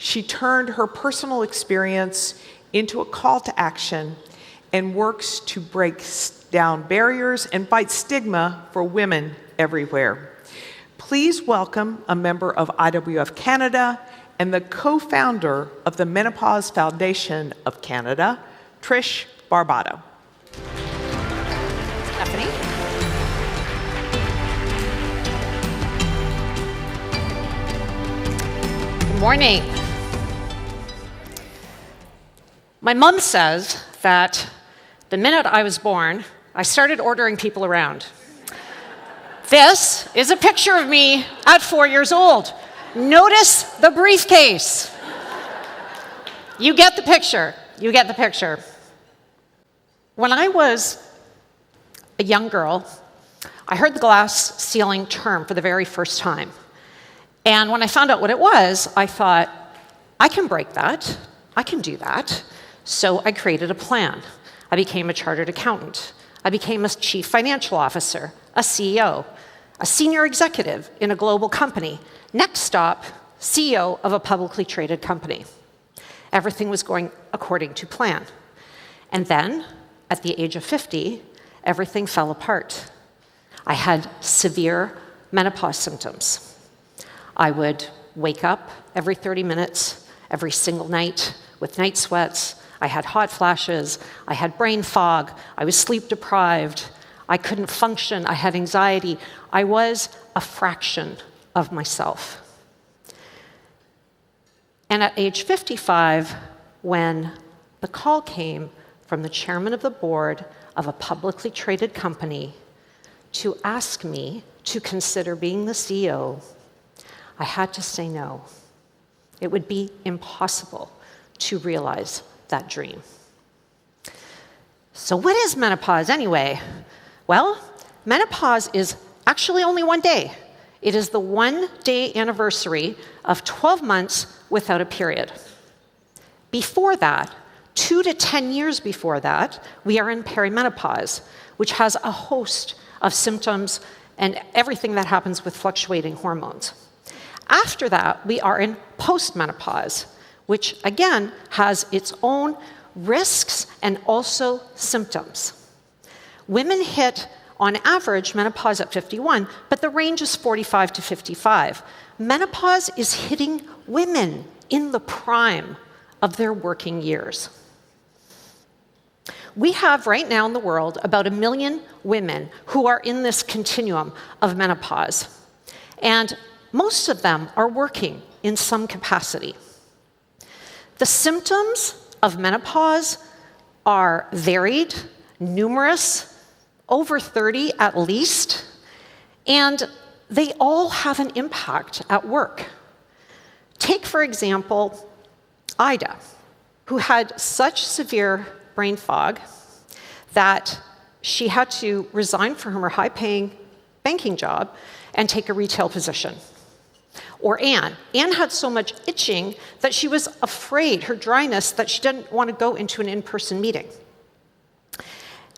She turned her personal experience into a call to action and works to break down barriers and fight stigma for women everywhere. Please welcome a member of IWF Canada and the co-founder of the Menopause Foundation of Canada, Trish Barbato. Stephanie. Good morning. My mom says that the minute I was born, I started ordering people around. This is a picture of me at 4 years old. Notice the briefcase. You get the picture. You get the picture. When I was a young girl, I heard the glass ceiling term for the very first time. And when I found out what it was, I thought, I can break that. I can do that. So I created a plan. I became a chartered accountant. I became a chief financial officer, a CEO, a senior executive in a global company. Next stop, CEO of a publicly traded company. Everything was going according to plan. And then, at the age of 50, everything fell apart. I had severe menopause symptoms. I would wake up every 30 minutes, every single night, with night sweats. I had hot flashes. I had brain fog. I was sleep deprived. I couldn't function. I had anxiety. I was a fraction of myself. And at age 55, when the call came from the chairman of the board of a publicly traded company to ask me to consider being the CEO, I had to say no. It would be impossible to realize that dream. So what is menopause anyway? Well, menopause is actually only one day. It is the 1-day anniversary of 12 months without a period. Before that, 2 to 10 years before that, we are in perimenopause, which has a host of symptoms and everything that happens with fluctuating hormones. After that, we are in postmenopause, which again has its own risks and also symptoms. Women hit, on average, menopause at 51, but the range is 45 to 55. Menopause is hitting women in the prime of their working years. We have right now in the world about 1 million women who are in this continuum of menopause, and most of them are working in some capacity. The symptoms of menopause are varied, numerous, over 30 at least, and they all have an impact at work. Take, for example, Ida, who had such severe brain fog that she had to resign from her high-paying banking job and take a retail position. Or Anne. Anne had so much itching that she was afraid, her dryness, that she didn't want to go into an in-person meeting.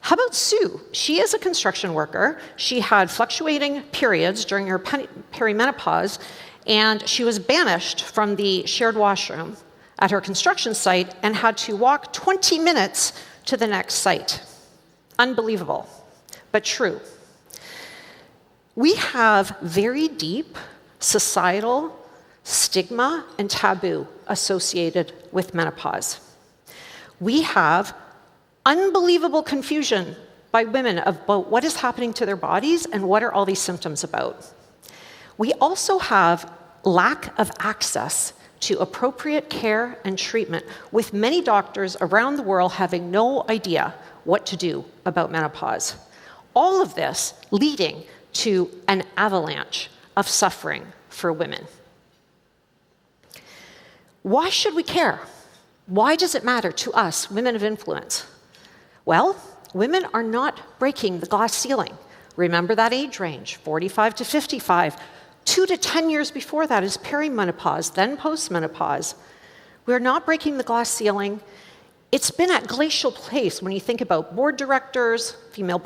How about Sue? She is a construction worker. She had fluctuating periods during her perimenopause, and she was banished from the shared washroom at her construction site and had to walk 20 minutes to the next site. Unbelievable, but true. We have very deep societal stigma and taboo associated with menopause. We have unbelievable confusion by women about what is happening to their bodies and what are all these symptoms about. We also have lack of access to appropriate care and treatment, with many doctors around the world having no idea what to do about menopause. All of this leading to an avalanche of suffering for women. Why should we care? Why does it matter to us, women of influence? Well, women are not breaking the glass ceiling. Remember that age range, 45 to 55. 2 to 10 years before that is perimenopause, then postmenopause. We're not breaking the glass ceiling. It's been at glacial pace when you think about board directors, female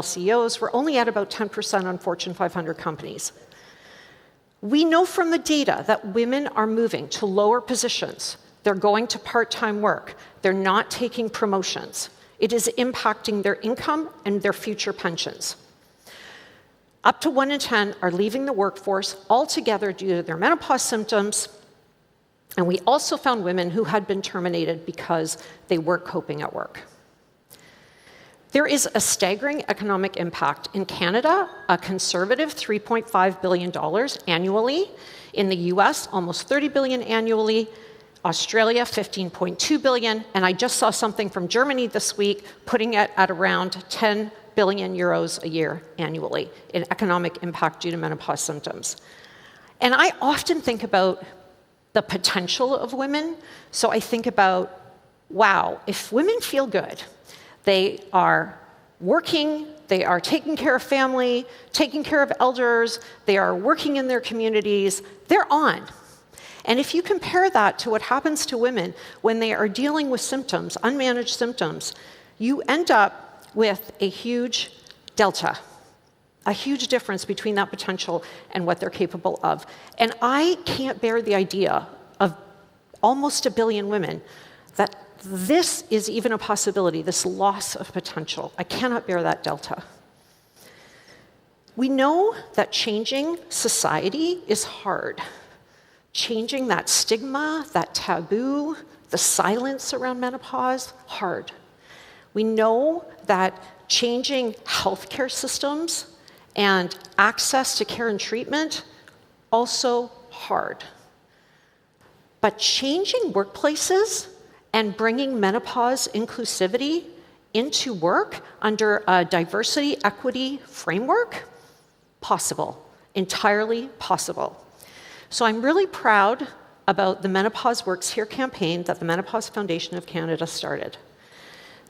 CEOs. We're only at about 10% on Fortune 500 companies. We know from the data that women are moving to lower positions. They're going to part-time work. They're not taking promotions. It is impacting their income and their future pensions. Up to 1 in 10 are leaving the workforce altogether due to their menopause symptoms. And we also found women who had been terminated because they weren't coping at work. There is a staggering economic impact. In Canada, a conservative $3.5 billion annually. In the US, almost $30 billion annually. Australia, $15.2 billion. And I just saw something from Germany this week, putting it at around 10 billion euros a year annually in economic impact due to menopause symptoms. And I often think about the potential of women. So I think about, wow, if women feel good, they are working, they are taking care of family, taking care of elders, they are working in their communities, they're on. And if you compare that to what happens to women when they are dealing with symptoms, unmanaged symptoms, you end up with a huge delta, a huge difference between that potential and what they're capable of. And I can't bear the idea of almost 1 billion women that this is even a possibility, this loss of potential. I cannot bear that delta. We know that changing society is hard. Changing that stigma, that taboo, the silence around menopause, hard. We know that changing healthcare systems and access to care and treatment, also hard. But changing workplaces and bringing menopause inclusivity into work under a diversity, equity framework, possible, entirely possible. So I'm really proud about the Menopause Works Here campaign that the Menopause Foundation of Canada started.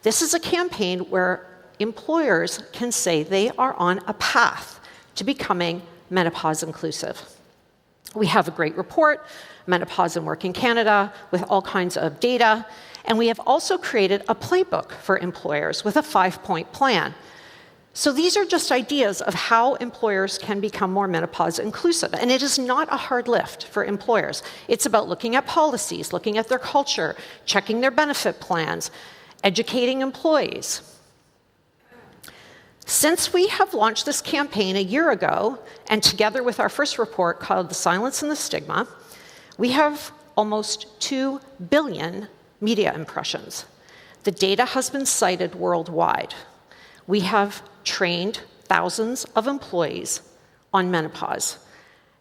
This is a campaign where employers can say they are on a path to becoming menopause inclusive. We have a great report, Menopause and Work in Canada, with all kinds of data, and we have also created a playbook for employers with a 5-point plan. So these are just ideas of how employers can become more menopause inclusive, and it is not a hard lift for employers. It's about looking at policies, looking at their culture, checking their benefit plans, educating employees. Since we have launched this campaign a year ago, and together with our first report called The Silence and the Stigma, we have almost 2 billion media impressions. The data has been cited worldwide. We have trained thousands of employees on menopause.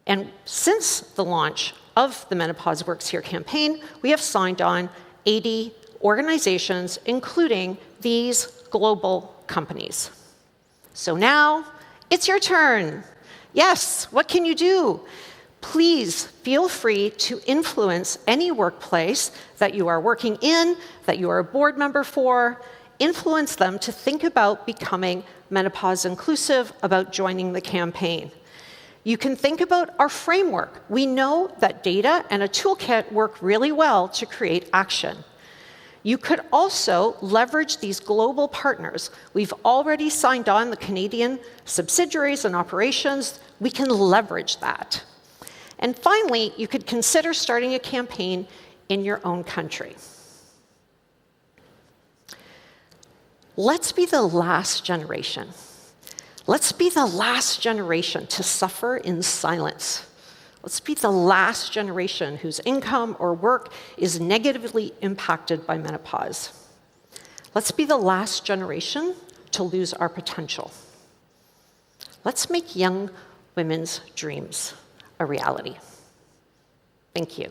And since the launch of the Menopause Works Here campaign, we have signed on 80 organizations, including these global companies. So now, it's your turn. Yes, what can you do? Please feel free to influence any workplace that you are working in, that you are a board member for. Influence them to think about becoming menopause inclusive, about joining the campaign. You can think about our framework. We know that data and a toolkit work really well to create action. You could also leverage these global partners. We've already signed on the Canadian subsidiaries and operations. We can leverage that. And finally, you could consider starting a campaign in your own country. Let's be the last generation. Let's be the last generation to suffer in silence. Let's be the last generation whose income or work is negatively impacted by menopause. Let's be the last generation to lose our potential. Let's make young women's dreams a reality. Thank you.